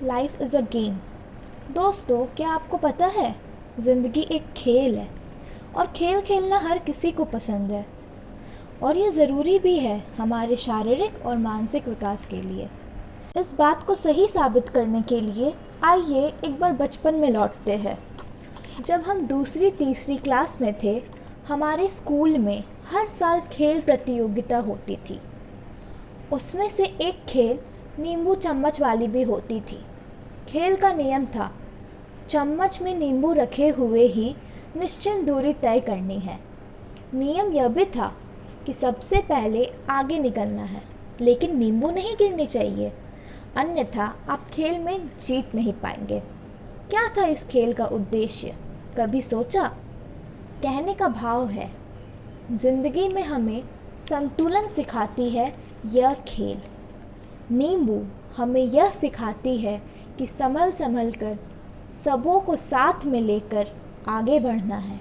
Life is a game. दोस्तों, क्या आपको पता है ज़िंदगी एक खेल है और खेल खेलना हर किसी को पसंद है और ये ज़रूरी भी है हमारे शारीरिक और मानसिक विकास के लिए। इस बात को सही साबित करने के लिए आइए एक बार बचपन में लौटते हैं। जब हम दूसरी तीसरी क्लास में थे, हमारे स्कूल में हर साल खेल प्रतियोगिता होती थी। उसमें से एक खेल नींबू चम्मच वाली भी होती थी। खेल का नियम था, चम्मच में नींबू रखे हुए ही निश्चित दूरी तय करनी है। नियम यह भी था कि सबसे पहले आगे निकलना है, लेकिन नींबू नहीं गिरने चाहिए, अन्यथा आप खेल में जीत नहीं पाएंगे। क्या था इस खेल का उद्देश्य, कभी सोचा? कहने का भाव है, जिंदगी में हमें संतुलन सिखाती है यह खेल। नींबू हमें यह सिखाती है कि संभल संभल कर सबों को साथ में लेकर आगे बढ़ना है।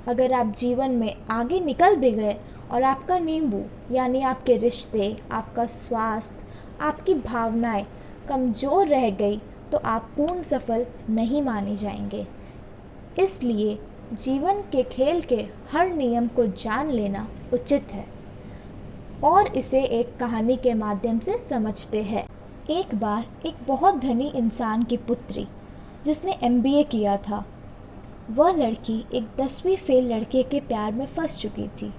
अगर आप जीवन में आगे निकल भी गए और आपका नींबू यानी आपके रिश्ते, आपका स्वास्थ्य, आपकी भावनाएं कमज़ोर रह गई तो आप पूर्ण सफल नहीं माने जाएंगे। इसलिए जीवन के खेल के हर नियम को जान लेना उचित है और इसे एक कहानी के माध्यम से समझते हैं। एक बार एक बहुत धनी इंसान की पुत्री जिसने MBA किया था, वह लड़की एक 10वीं फेल लड़के के प्यार में फंस चुकी थी।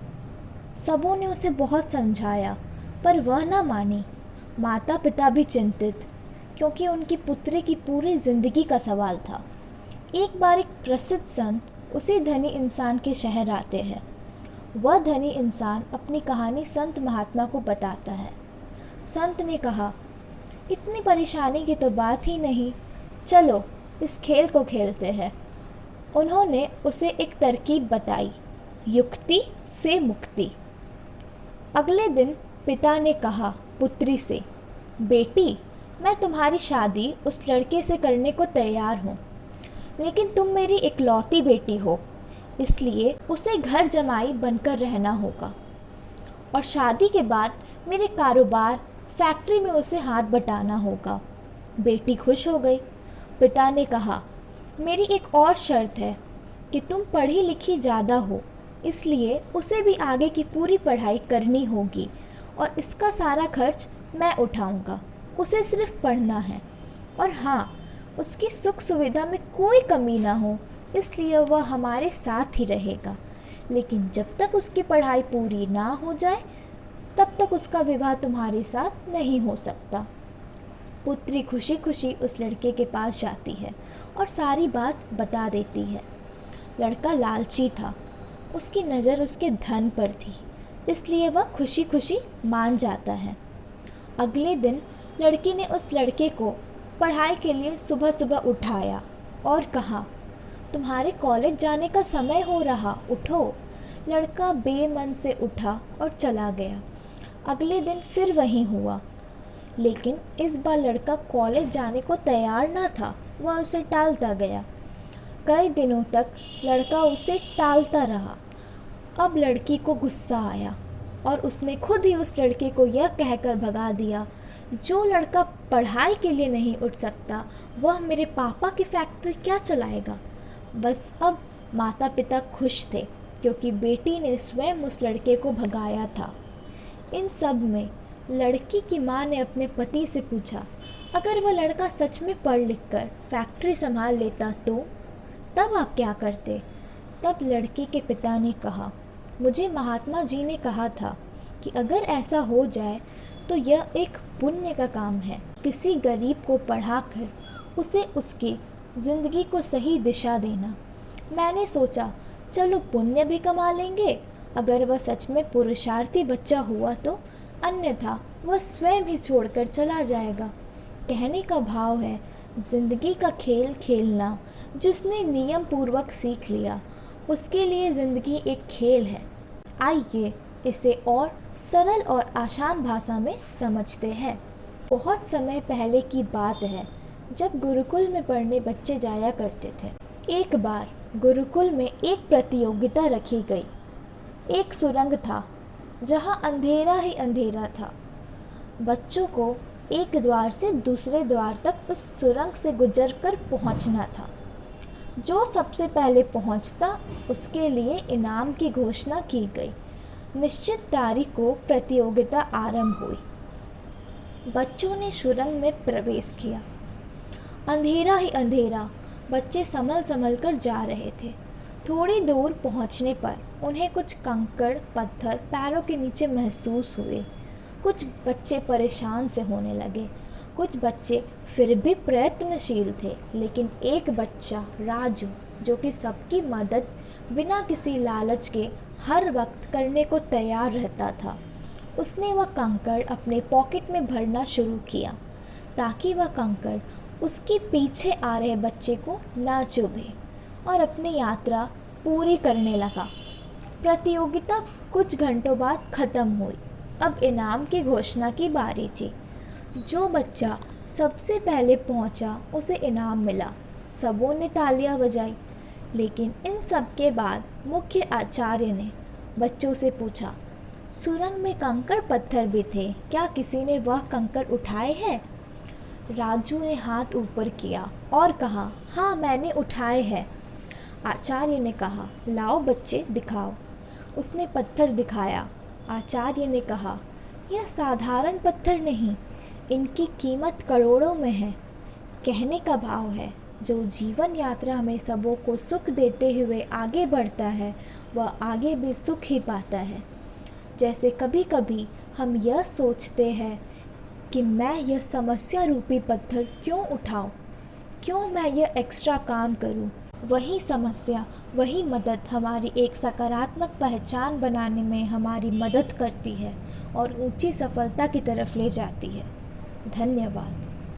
सबों ने उसे बहुत समझाया पर वह ना मानी। माता पिता भी चिंतित, क्योंकि उनकी पुत्री की पूरी जिंदगी का सवाल था। एक बार एक प्रसिद्ध संत उसी धनी इंसान के शहर आते हैं। वह धनी इंसान अपनी कहानी संत महात्मा को बताता है। संत ने कहा, इतनी परेशानी की तो बात ही नहीं, चलो इस खेल को खेलते हैं। उन्होंने उसे एक तरकीब बताई, युक्ति से मुक्ति। अगले दिन पिता ने कहा पुत्री से, बेटी, मैं तुम्हारी शादी उस लड़के से करने को तैयार हूँ, लेकिन तुम मेरी इकलौती बेटी हो, इसलिए उसे घर जमाई बनकर रहना होगा और शादी के बाद मेरे कारोबार, फैक्ट्री में उसे हाथ बटाना होगा। बेटी खुश हो गई। पिता ने कहा, मेरी एक और शर्त है कि तुम पढ़ी लिखी ज़्यादा हो, इसलिए उसे भी आगे की पूरी पढ़ाई करनी होगी और इसका सारा खर्च मैं उठाऊंगा। उसे सिर्फ पढ़ना है और हाँ, उसकी सुख सुविधा में कोई कमी ना हो, इसलिए वह हमारे साथ ही रहेगा। लेकिन जब तक उसकी पढ़ाई पूरी ना हो जाए तब तक उसका विवाह तुम्हारे साथ नहीं हो सकता। पुत्री खुशी खुशी उस लड़के के पास जाती है और सारी बात बता देती है। लड़का लालची था, उसकी नज़र उसके धन पर थी, इसलिए वह खुशी खुशी मान जाता है। अगले दिन लड़की ने उस लड़के को पढ़ाई के लिए सुबह सुबह उठाया और कहा, तुम्हारे कॉलेज जाने का समय हो रहा, उठो। लड़का बेमन से उठा और चला गया। अगले दिन फिर वही हुआ, लेकिन इस बार लड़का कॉलेज जाने को तैयार ना था, वह उसे टालता गया। कई दिनों तक लड़का उसे टालता रहा। अब लड़की को गुस्सा आया और उसने खुद ही उस लड़के को यह कहकर भगा दिया, जो लड़का पढ़ाई के लिए नहीं उठ सकता, वह मेरे पापा की फैक्ट्री क्या चलाएगा। बस अब माता पिता खुश थे, क्योंकि बेटी ने स्वयं उस लड़के को भगाया था। इन सब में लड़की की माँ ने अपने पति से पूछा, अगर वह लड़का सच में पढ़ लिख कर फैक्ट्री संभाल लेता तो तब आप क्या करते? तब लड़की के पिता ने कहा, मुझे महात्मा जी ने कहा था कि अगर ऐसा हो जाए तो यह एक पुण्य का काम है, किसी गरीब को पढ़ाकर उसे उसकी ज़िंदगी को सही दिशा देना। मैंने सोचा, चलो पुण्य भी कमा लेंगे अगर वह सच में पुरुषार्थी बच्चा हुआ तो, अन्यथा वह स्वयं ही छोड़कर चला जाएगा। कहने का भाव है, ज़िंदगी का खेल खेलना जिसने नियम पूर्वक सीख लिया, उसके लिए ज़िंदगी एक खेल है। आइए इसे और सरल और आसान भाषा में समझते हैं। बहुत समय पहले की बात है, जब गुरुकुल में पढ़ने बच्चे जाया करते थे। एक बार गुरुकुल में एक प्रतियोगिता रखी गई। एक सुरंग था जहाँ अंधेरा ही अंधेरा था। बच्चों को एक द्वार से दूसरे द्वार तक उस सुरंग से गुजर कर पहुँचना था। जो सबसे पहले पहुँचता उसके लिए इनाम की घोषणा की गई। निश्चित तारीख को प्रतियोगिता आरंभ हुई। बच्चों ने सुरंग में प्रवेश किया। अंधेरा ही अंधेरा, बच्चे संभल संभल कर जा रहे थे। थोड़ी दूर पहुंचने पर उन्हें कुछ कंकड़ पत्थर पैरों के नीचे महसूस हुए। कुछ बच्चे परेशान से होने लगे। कुछ बच्चे फिर भी प्रयत्नशील थे, लेकिन एक बच्चा राजू, जो कि सबकी मदद बिना किसी लालच के हर वक्त करने को तैयार रहता था, उसने वह कंकड़ अपने पॉकेट में भरना शुरू किया ताकि वह कंकड़ उसके पीछे आ रहे बच्चे को ना चुभे, और अपनी यात्रा पूरी करने लगा। प्रतियोगिता कुछ घंटों बाद ख़त्म हुई। अब इनाम की घोषणा की बारी थी। जो बच्चा सबसे पहले पहुंचा उसे इनाम मिला। सबों ने तालियां बजाई, लेकिन इन सब के बाद मुख्य आचार्य ने बच्चों से पूछा, सुरंग में कंकड़ पत्थर भी थे, क्या किसी ने वह कंकड़ उठाए हैं? राजू ने हाथ ऊपर किया और कहा, हाँ मैंने उठाए हैं। आचार्य ने कहा, लाओ बच्चे दिखाओ। उसने पत्थर दिखाया। आचार्य ने कहा, यह साधारण पत्थर नहीं, इनकी कीमत करोड़ों में है। कहने का भाव है, जो जीवन यात्रा में सबों को सुख देते हुए आगे बढ़ता है वह आगे भी सुख ही पाता है। जैसे कभी कभी हम यह सोचते हैं कि मैं यह समस्या रूपी पत्थर क्यों उठाऊं, क्यों मैं यह एक्स्ट्रा काम करूं, वही समस्या वही मदद हमारी एक सकारात्मक पहचान बनाने में हमारी मदद करती है और ऊंची सफलता की तरफ ले जाती है। धन्यवाद।